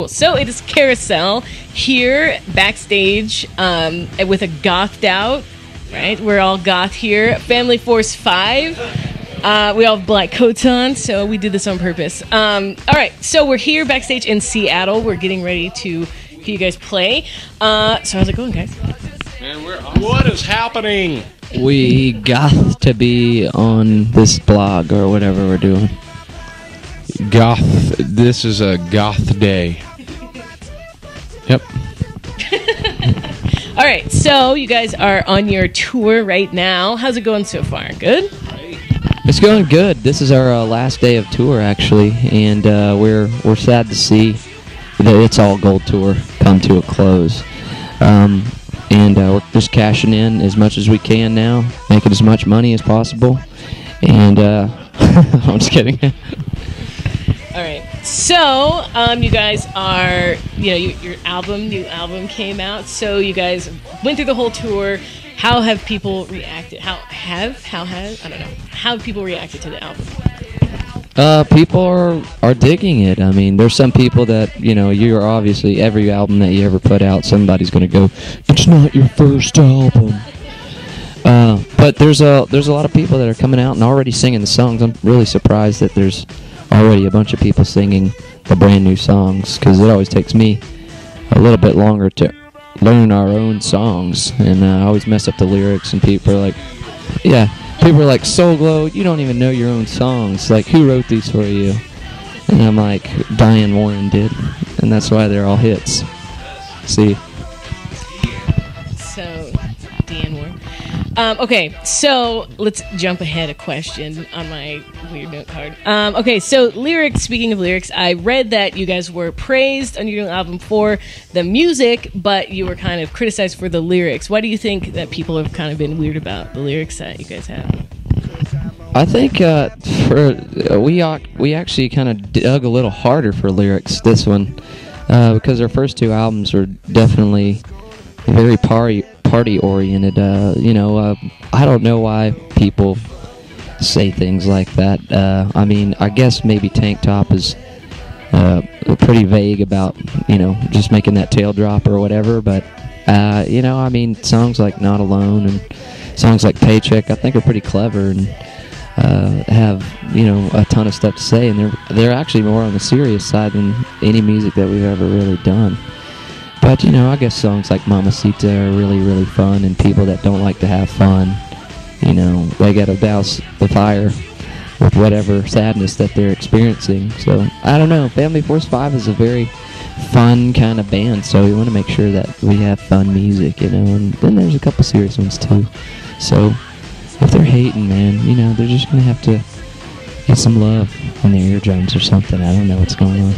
So it is KaraCell here backstage with a gothed out, right? We're all goth here. Family Force 5. We all have black coats on, so we did this on purpose. All right, so we're here backstage in Seattle. We're getting ready to hear you guys play. So how's it going, guys? Man, what is happening? We got to be on this blog or whatever we're doing. Goth. This is a goth day. Yep. All right, so you guys are on your tour right now. How's it going so far? Good? It's going good. This is our last day of tour, actually, and we're sad to see the It's All Gold tour come to a close. And we're just cashing in as much as we can now, making as much money as possible. And I'm just kidding. All right. So you guys are, your new album came out. So you guys went through the whole tour. How have people reacted? How have people reacted to the album? People are digging it. I mean, there's some people that, you're obviously, every album that you ever put out, somebody's going to go, it's not your first album. But there's a lot of people that are coming out and already singing the songs. I'm really surprised that there's already a bunch of people singing the brand new songs, because it always takes me a little bit longer to learn our own songs, and I always mess up the lyrics, and people are like, Soul Glow, you don't even know your own songs. Like, who wrote these for you? And I'm like, Diane Warren did, and that's why they're all hits. See? So, Diane Warren. Okay, so let's jump ahead a question on my weird note card. Okay, so lyrics, speaking of lyrics, I read that you guys were praised on your new album for the music, but you were kind of criticized for the lyrics. Why do you think that people have kind of been weird about the lyrics that you guys have? I think we actually kind of dug a little harder for lyrics this one, because our first two albums were definitely very party oriented. I don't know why people say things like that. I mean, I guess maybe Tank Top is pretty vague about just making that tail drop or whatever, but I mean, songs like Not Alone and songs like Paycheck I think are pretty clever and have a ton of stuff to say, and they're actually more on the serious side than any music that we've ever really done. But I guess songs like Mamacita are really, really fun, and people that don't like to have fun, they gotta douse the fire with whatever sadness that they're experiencing. So I don't know, Family Force 5 is a very fun kind of band, so we want to make sure that we have fun music, and then there's a couple serious ones too. So if they're hating, man, they're just gonna have to get some love in their eardrums or something. I don't know what's going on.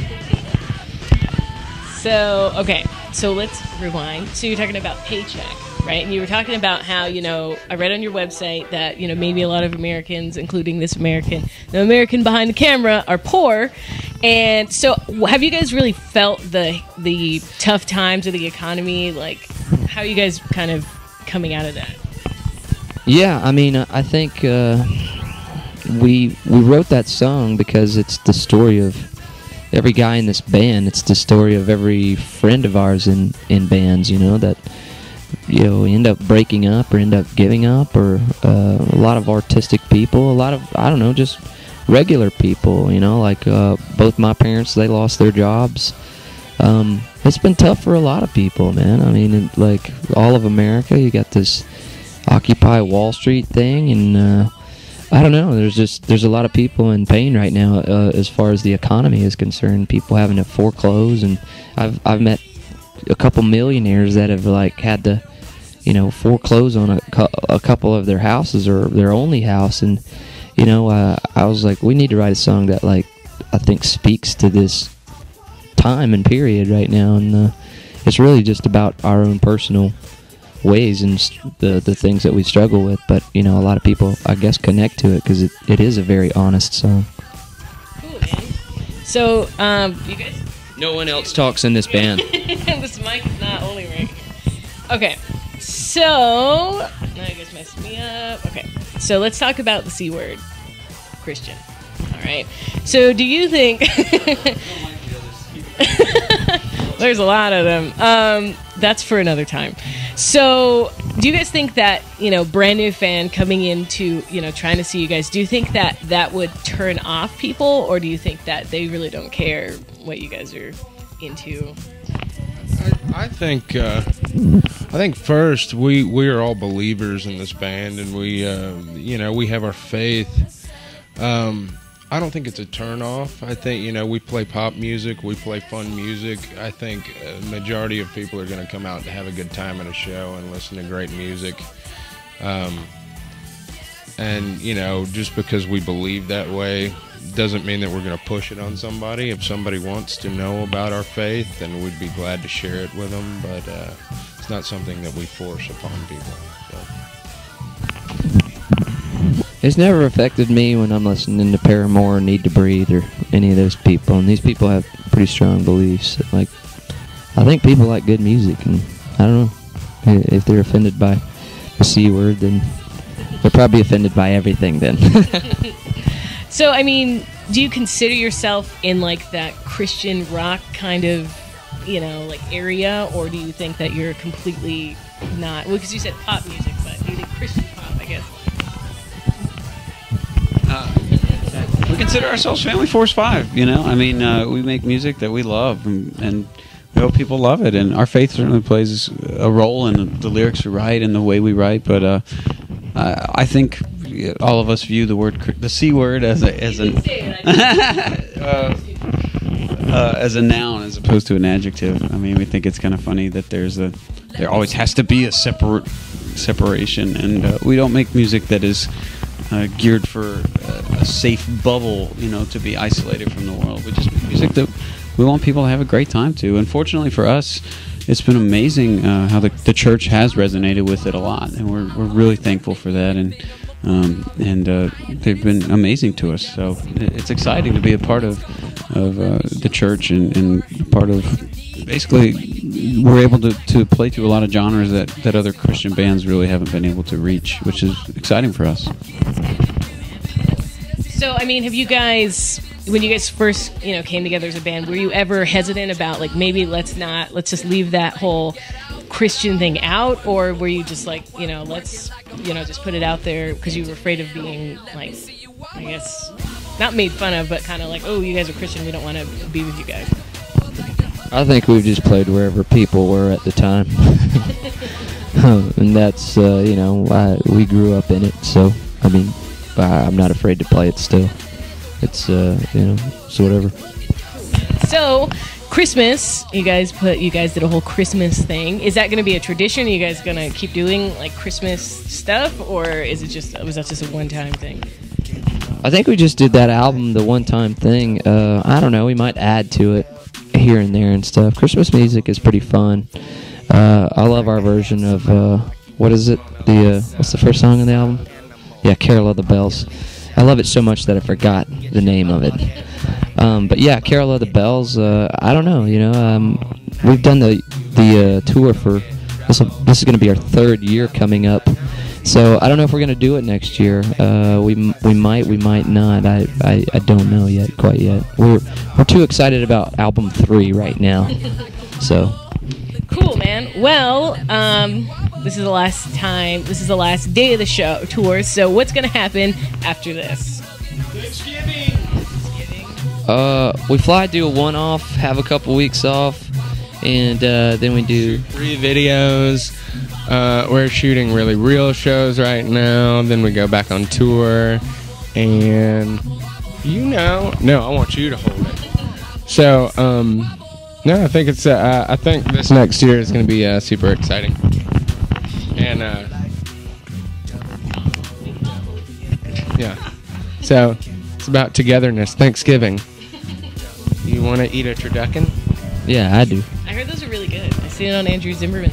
So, okay, so let's rewind. So you're talking about Paycheck, right? And you were talking about how, I read on your website that, maybe a lot of Americans, including the American behind the camera, are poor. And so have you guys really felt the tough times of the economy? Like, how are you guys kind of coming out of that? Yeah, I mean, I think we wrote that song because it's the story of every guy in this band. It's the story of every friend of ours in bands, that end up breaking up or end up giving up, or a lot of artistic people, a lot of, I don't know, just regular people, like both my parents, they lost their jobs. It's been tough for a lot of people, man. I mean, like all of America, you got this Occupy Wall Street thing, and I don't know, there's a lot of people in pain right now as far as the economy is concerned. People having to foreclose, and I've met a couple millionaires that have had to foreclose on a couple of their houses or their only house, and I was like, we need to write a song that I think speaks to this time and period right now, and it's really just about our own personal ways and the things that we struggle with, but a lot of people, I guess, connect to it because it is a very honest song. Cool, man. So you guys, no one else talks in this band. This mic is not only right here. Okay, so now you guys messed me up. Okay, so let's talk about the C word, Christian. All right, so do you think There's a lot of them. That's for another time. So, do you guys think that, brand new fan coming into, trying to see you guys, do you think that that would turn off people, or do you think that they really don't care what you guys are into? I think first we are all believers in this band, and we have our faith. I don't think it's a turn-off. I think, we play pop music, we play fun music. I think a majority of people are going to come out to have a good time at a show and listen to great music. And, just because we believe that way doesn't mean that we're going to push it on somebody. If somebody wants to know about our faith, then we'd be glad to share it with them, but it's not something that we force upon people. So. It's never affected me when I'm listening to Paramore, Need to Breathe, or any of those people. And these people have pretty strong beliefs. Like, I think people like good music, and I don't know if they're offended by the C word, then they're probably offended by everything. Then. So, do you consider yourself in like that Christian rock kind of, area, or do you think that you're completely not? Well, because you said pop music, but do you think Christian pop? I guess. We consider ourselves Family Force 5, we make music that we love, and we hope people love it, and our faith certainly plays a role, and the lyrics are right and the way we write, but I think all of us view the C word as as a noun as opposed to an adjective. We think it's kind of funny that there always has to be a separation, and we don't make music that is geared for a safe bubble, to be isolated from the world. We just make music that we want people to have a great time to. And fortunately for us, it's been amazing how the church has resonated with it a lot, and we're really thankful for that. And they've been amazing to us. So it's exciting to be a part of the church and part of. Basically, we're able to play through a lot of genres that other Christian bands really haven't been able to reach, which is exciting for us. So, have you guys, when you guys first, came together as a band, were you ever hesitant about, like, maybe let's just leave that whole Christian thing out, or were you just like, let's, just put it out there because you were afraid of being, like, I guess, not made fun of, but kind of like, oh, you guys are Christian, we don't want to be with you guys? I think we've just played wherever people were at the time. And that's, we grew up in it, so, I'm not afraid to play it still. It's, so whatever. So, Christmas, you guys did a whole Christmas thing. Is that going to be a tradition? Are you guys going to keep doing, like, Christmas stuff, or was that just a one-time thing? I think we just did that album, the one-time thing. I don't know, we might add to it here and there and stuff. Christmas music is pretty fun. I love our version of what is it? What's the first song on the album? Yeah, Carol of the Bells. I love it so much that I forgot the name of it. But yeah, Carol of the Bells. I don't know. We've done the tour for this is going to be our third year coming up. So I don't know if we're going to do it next year. We might not. I don't know quite yet. We're too excited about album 3 right now. So cool, man. Well, this is the last time. This is the last day of the tour. So what's going to happen after this? Thanksgiving. We fly, do a one-off, have a couple weeks off, and then we do 3 videos. We're shooting really real shows right now. Then we go back on tour, and no, I want you to hold it. So, no, I think it's. I think this next year is going to be super exciting, and yeah. So it's about togetherness. Thanksgiving. You want to eat a turducken? Yeah, I do. I heard those are really good. I seen it on Andrew Zimmerman.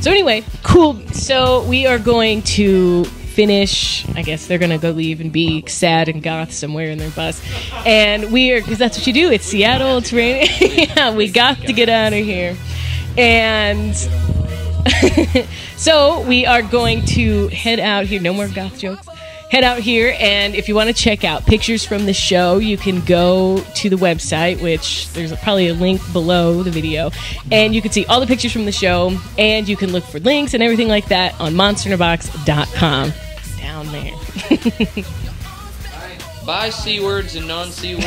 So anyway, cool. So we are going to finish. I guess they're going to go leave and be sad and goth somewhere in their bus. And we are, because that's what you do. It's Seattle. It's raining. Yeah, we got to get out of here. And so we are going to head out here. No more goth jokes. head out here, and if you want to check out pictures from the show, you can go to the website, which there's probably a link below the video, and you can see all the pictures from the show, and you can look for links and everything like that on monsterinnerbox.com. Down there. Buy C words and non C words.